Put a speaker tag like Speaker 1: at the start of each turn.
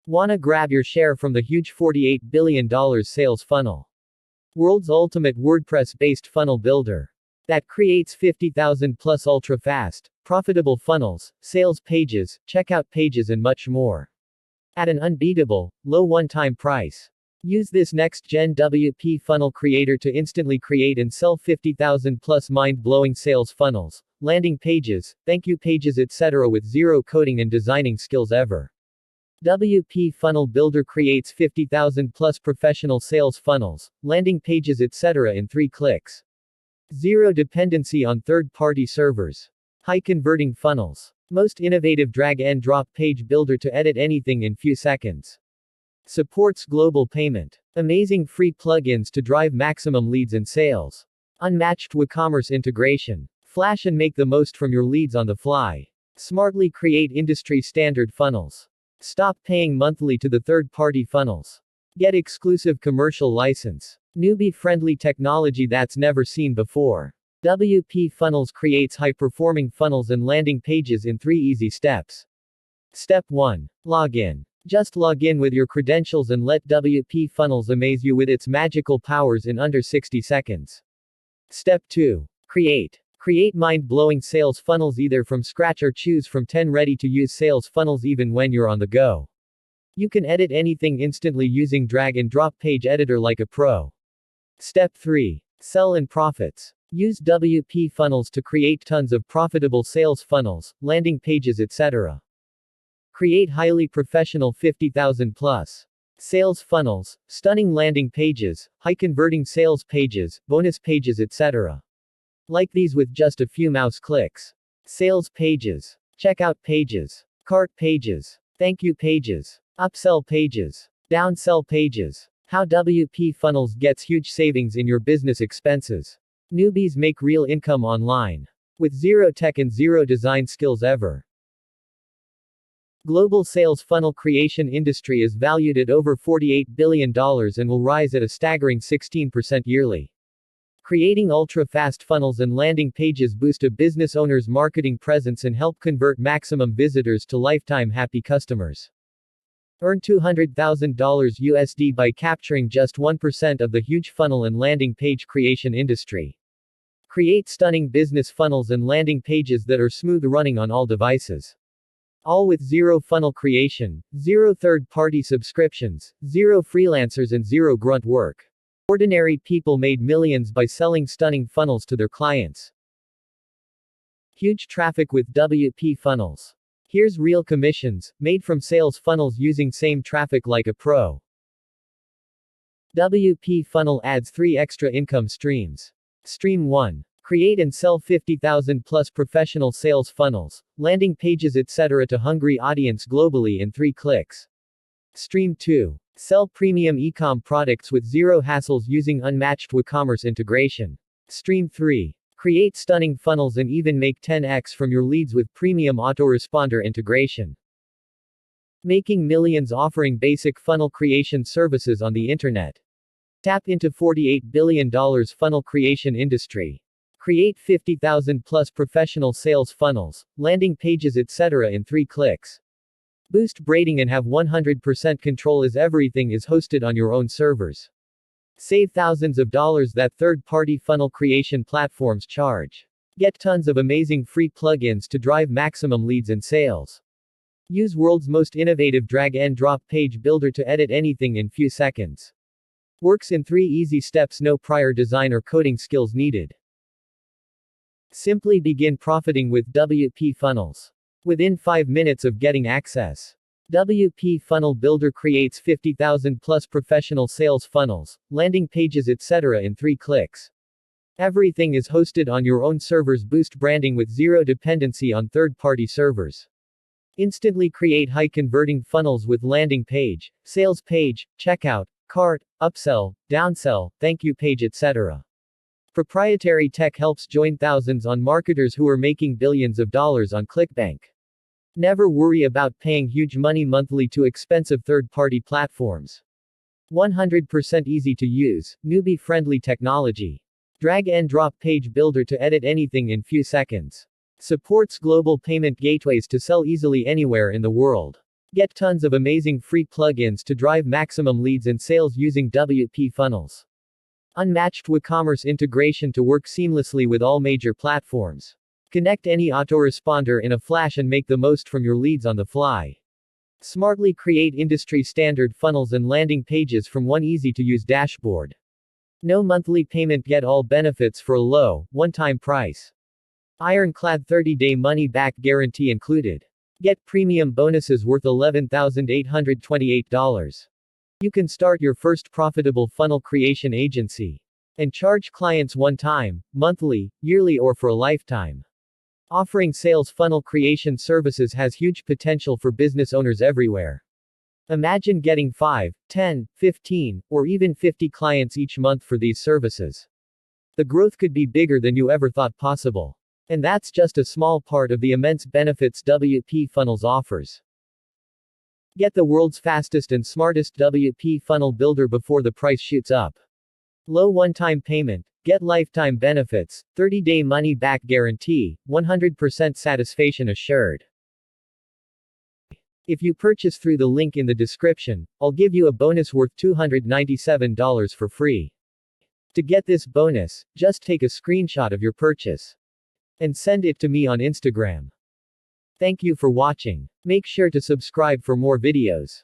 Speaker 1: Wanna grab your share from the huge $48 billion sales funnel? World's ultimate WordPress-based funnel builder that creates 50,000 plus ultra-fast, profitable funnels, sales pages, checkout pages and much more. At an unbeatable, low one-time price. Use this next-gen WP funnel creator to instantly create and sell 50,000 plus mind-blowing sales funnels, landing pages, thank you pages etc. with zero coding and designing skills ever. WP Funnel Builder creates 50,000 plus professional sales funnels, landing pages etc. in 3 clicks. Zero dependency on third-party servers. High converting funnels. Most innovative drag and drop page builder to edit anything in few seconds. Supports global payment. Amazing free plugins to drive maximum leads and sales. Unmatched WooCommerce integration. Flash and make the most from your leads on the fly. Smartly create industry standard funnels. Stop paying monthly to the third-party funnels. Get exclusive commercial license. Newbie-friendly technology that's never seen before. WP Funnels creates high-performing funnels and landing pages in 3 easy steps. Step 1. Log in. Just log in with your credentials and let WP Funnels amaze you with its magical powers in under 60 seconds. Step 2. Create. Create mind-blowing sales funnels either from scratch or choose from 10 ready-to-use sales funnels even when you're on the go. You can edit anything instantly using drag-and-drop page editor like a pro. Step 3. Sell and profits. Use WP Funnels to create tons of profitable sales funnels, landing pages etc. Create highly professional 50,000 plus sales funnels, stunning landing pages, high-converting sales pages, bonus pages etc. Like these with just a few mouse clicks. Sales pages, checkout pages, cart pages, thank you pages, upsell pages, downsell pages. How WP Funnels gets huge savings in your business expenses. Newbies make real income online. With zero tech and zero design skills ever. Global sales funnel creation industry is valued at over $48 billion and will rise at a staggering 16% yearly. Creating ultra-fast funnels and landing pages boost a business owner's marketing presence and help convert maximum visitors to lifetime happy customers. Earn $200,000 USD by capturing just 1% of the huge funnel and landing page creation industry. Create stunning business funnels and landing pages that are smooth running on all devices. All with zero funnel creation, zero third-party subscriptions, zero freelancers and zero grunt work. Ordinary people made millions by selling stunning funnels to their clients. Huge traffic with WP Funnels. Here's real commissions, made from sales funnels using same traffic like a pro. WP Funnel adds 3 extra income streams. Stream 1. Create and sell 50,000 plus professional sales funnels, landing pages etc. to hungry audience globally in 3 clicks. Stream 2. Sell premium e-com products with zero hassles using unmatched WooCommerce integration. Stream 3. Create stunning funnels and even make 10x from your leads with premium autoresponder integration. Making millions offering basic funnel creation services on the internet. Tap into $48 billion funnel creation industry. Create 50,000 plus professional sales funnels, landing pages etc. in 3 clicks. Boost braiding and have 100% control as everything is hosted on your own servers. Save thousands of dollars that third-party funnel creation platforms charge. Get tons of amazing free plugins to drive maximum leads and sales. Use world's most innovative drag-and-drop page builder to edit anything in few seconds. Works in 3 easy steps, no prior design or coding skills needed. Simply begin profiting with WP Funnels. Within 5 minutes of getting access. WP Funnel Builder creates 50,000 plus professional sales funnels, landing pages etc. in 3 clicks. Everything is hosted on your own servers. Boost branding with zero dependency on third-party servers. Instantly create high-converting funnels with landing page, sales page, checkout, cart, upsell, downsell, thank you page etc. Proprietary tech helps join thousands on marketers who are making billions of dollars on ClickBank. Never worry about paying huge money monthly to expensive third-party platforms. 100% easy to use, newbie-friendly technology. Drag and drop page builder to edit anything in few seconds. Supports global payment gateways to sell easily anywhere in the world. Get tons of amazing free plugins to drive maximum leads and sales using WP Funnels. Unmatched WooCommerce integration to work seamlessly with all major platforms. Connect any autoresponder in a flash and make the most from your leads on the fly. Smartly create industry standard funnels and landing pages from one easy to use dashboard. No monthly payment, get all benefits for a low, one-time price. Ironclad 30-day money-back guarantee included. Get premium bonuses worth $11,828. You can start your first profitable funnel creation agency and charge clients one time, monthly, yearly, or for a lifetime. Offering sales funnel creation services has huge potential for business owners everywhere. Imagine getting 5, 10, 15, or even 50 clients each month for these services. The growth could be bigger than you ever thought possible. And that's just a small part of the immense benefits WP Funnels offers. Get the world's fastest and smartest WP funnel builder before the price shoots up. Low one-time payment, get lifetime benefits, 30-day money-back guarantee, 100% satisfaction assured. If you purchase through the link in the description, I'll give you a bonus worth $297 for free. To get this bonus, just take a screenshot of your purchase and send it to me on Instagram. Thank you for watching. Make sure to subscribe for more videos.